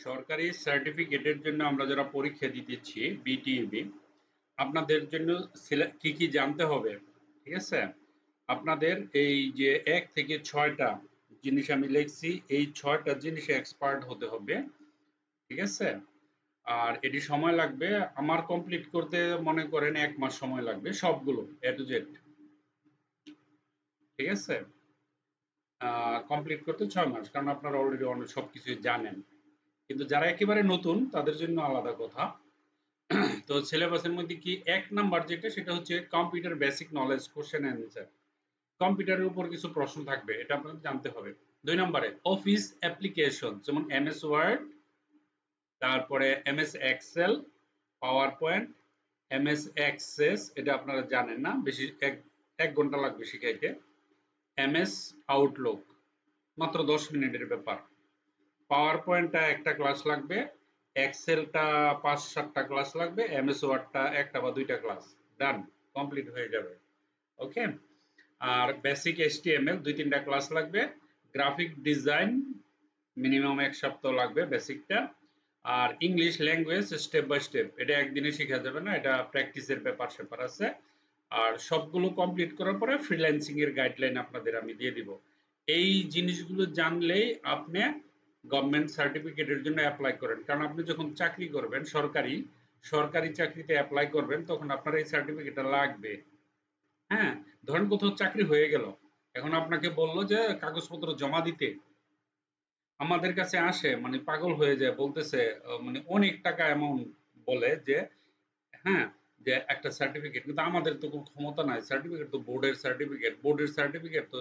সরকারি সার্টিফিকেটের জন্য আমরা যারা পরীক্ষা দিতেছি বিটিএবি, আপনাদের জন্য কি কি জানতে হবে, ঠিক আছে? আপনাদের এই যে ১ থেকে ৬টা জিনিস আমি লিখছি, এই ৬টা জিনিসে এক্সপার্ট হতে হবে, ঠিক আছে? আর এটি সময় লাগবে, আমার কমপ্লিট করতে মনে করেন ১ মাস সময় লাগবে সবগুলো A to Z, ঠিক আছে? কমপ্লিট করতে ৬ মাস, কারণ আপনারা অলরেডি অনেক সবকিছুই জানেন। কিন্তু যারা একেবারে নতুন তাদের জন্য আলাদা কথা। তো সিলেবাসের মধ্যে কি ১ নাম্বার যেটা সেটা হচ্ছে computer basic knowledge question answer. কম্পিউটারের উপর কিছু প্রশ্ন থাকবে, এটা আপনাদের জানতে হবে। ২ নম্বরে অফিস অ্যাপ্লিকেশন যেমন এমএস ওয়ার্ড, তারপরে MS Excel, PowerPoint, MS Access, এটা আপনারা জানেন না, বেশি ১ ঘন্টা লাগবে শিখাইতে। এমএস আউটলুক মাত্র ১০ মিনিটের ব্যাপার। পাওয়ার পয়েন্টটা একটা ক্লাস লাগবে, এক্সেলটা ৫-৭টা ক্লাস লাগবে, এমএস ওয়ার্ডটা একটা বা ২টা ক্লাস, ডান, কমপ্লিট হয়ে যাবে। ওকে। আর বেসিক এইচটিএমএল ২-৩টা ক্লাস লাগবে, গ্রাফিক ডিজাইন মিনিমাম ১ সপ্তাহ লাগবে বেসিকটা। আর English language step by step, এটা একদিনে শেখা যাবে না, এটা প্র্যাকটিসের ব্যাপার স্যাপার আছে। আর সবগুলো কমপ্লিট করার পরে ফ্রিল্যান্সিং এর গাইডলাইন আপনাদের আমি দিয়ে দিব। এই জিনিসগুলো জানলেই আপনি গভর্নমেন্ট সার্টিফিকেটের জন্য অ্যাপ্লাই করেন, কারণ আপনি যখন চাকরি করবেন সরকারি সরকারি চাকরিতে অ্যাপ্লাই করবেন তখন আপনার এই সার্টিফিকেটটা লাগবে। হ্যাঁ, ধরেন কোথাও চাকরি হয়ে গেল, এখন আপনাকে বললো যে কাগজপত্র জমা দিতে, আমাদের কাছে আসে মানে পাগল হয়ে যায়, বলতেছে মানে অনেক টাকা অ্যামাউন্ট বলে যে হ্যাঁ, যে একটা সার্টিফিকেট, কিন্তু আমাদের তো কোনো ক্ষমতা নাই, সার্টিফিকেট তো বোর্ডের সার্টিফিকেট, বোর্ডের সার্টিফিকেট তো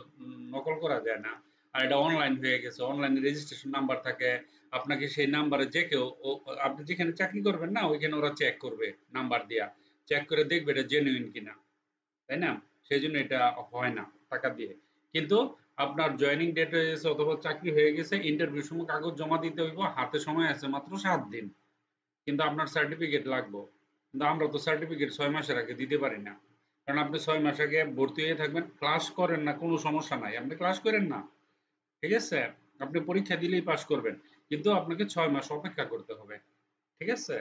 নকল করা যায় না। আর এটা অনলাইন হয়ে গেছে, অনলাইনে রেজিস্ট্রেশন নাম্বার থাকে, আপনাকে সেই নাম্বারে যে কেউ আপনি যেখানে চাকরি করবেন না ওইখানে ওরা চেক করবে নাম্বার দিয়া, চেক করে দেখবে এটা জেনুইন কিনা, তাই না? সেই জন্য এটা হয় না টাকা দিয়ে। কিন্তু আপনার জয়েনিং ডেট হয়ে গেছে অথবা চাকরি হয়ে গেছে, ইন্টারভিউ সময় কাগজ জমা দিতে হইব, হাতে সময় আছে মাত্র ৭ দিন, কিন্তু আপনার সার্টিফিকেট লাগবে। কিন্তু আমরা তো সার্টিফিকেট ৬ মাসের আগে দিতে পারি না, কারণ আপনি ৬ মাস আগে ভর্তি হয়ে থাকবেন, ক্লাস করেন না কোনো সমস্যা নাই, আপনি ক্লাস করেন না, ঠিক আছে, আপনি পরীক্ষা দিলেই পাস করবেন, কিন্তু আপনাকে ৬ মাস অপেক্ষা করতে হবে, ঠিক আছে?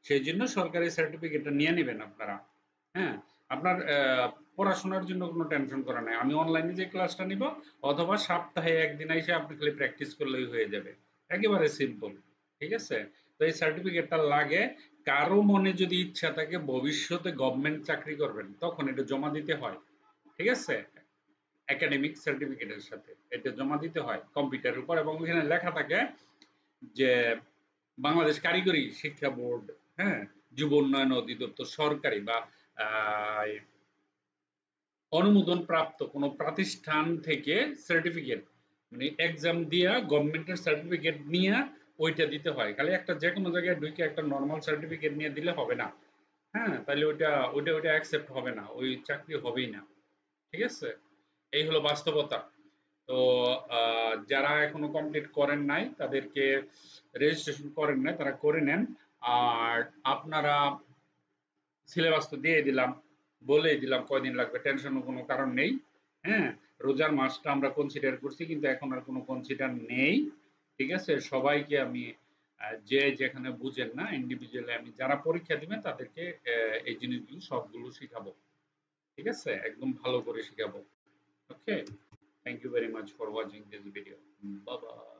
সেই জন্য সরকারি সার্টিফিকেটটা নিয়ে নেবেন আপনারা। হ্যাঁ, আপনার পড়াশোনার জন্য কোনো টেনশন করা নাই, আমি অনলাইনে যে ক্লাসটা নিব অথবা সপ্তাহে একদিন এসে আপনি খালি প্র্যাকটিস করলেই হয়ে যাবে, একেবারে সিম্পল, ঠিক আছে? তো এই সার্টিফিকেটটা লাগে, কারো মনে যদি ইচ্ছা থাকে ভবিষ্যতে গভর্নমেন্ট চাকরি করবেন তখন এটা জমা দিতে হয়, ঠিক আছে? একাডেমিক সার্টিফিকেটের সাথে এটা জমা দিতে হয় কম্পিউটারের উপর, এবং ওখানে লেখা থাকে যে বাংলাদেশ কারিগরি শিক্ষা বোর্ড, হ্যাঁ, যুব উন্নয়ন অধিদপ্তর সরকারি বা আহ, অনুমোদন প্রাপ্ত কোনো প্রতিষ্ঠান থেকে সার্টিফিকেট, মানে এক্সাম দিয়া গভর্নমেন্টের সার্টিফিকেট নিয়ে ওইটা দিতে হয়, খালি একটা যে কোনো জায়গায় ঢুকে একটা নর্মাল সার্টিফিকেট নিয়ে দিলে হবে না। হ্যাঁ, তাহলে ওইটা ওইটা ওইটা অ্যাকসেপ্ট হবে না, ওই চাকরি হবেই না, ঠিক আছে? এই হলো বাস্তবতা। তো যারা এখনো কমপ্লিট করেন নাই তাদেরকে, রেজিস্ট্রেশন করেন নাই তারা করে নেন। আর আপনারা, সিলেবাস তো দিয়ে দিলাম, বলেই দিলাম কয়দিন লাগবে, টেনশনের কোনো কারণ নেই। হ্যাঁ, রোজার মাসটা আমরা কনসিডার করছি, কিন্তু এখন আর কোনো কনসিডার নেই, ঠিক আছে? সবাইকে আমি যে যেখানে বুঝেন না ইন্ডিভিজুয়ালি আমি যারা পরীক্ষা দিবেন তাদেরকে এই জিনিসগুলো সবগুলো শিখাবো, ঠিক আছে? একদম ভালো করে শিখাবো। Okay, thank you very much for watching this video. Bye by.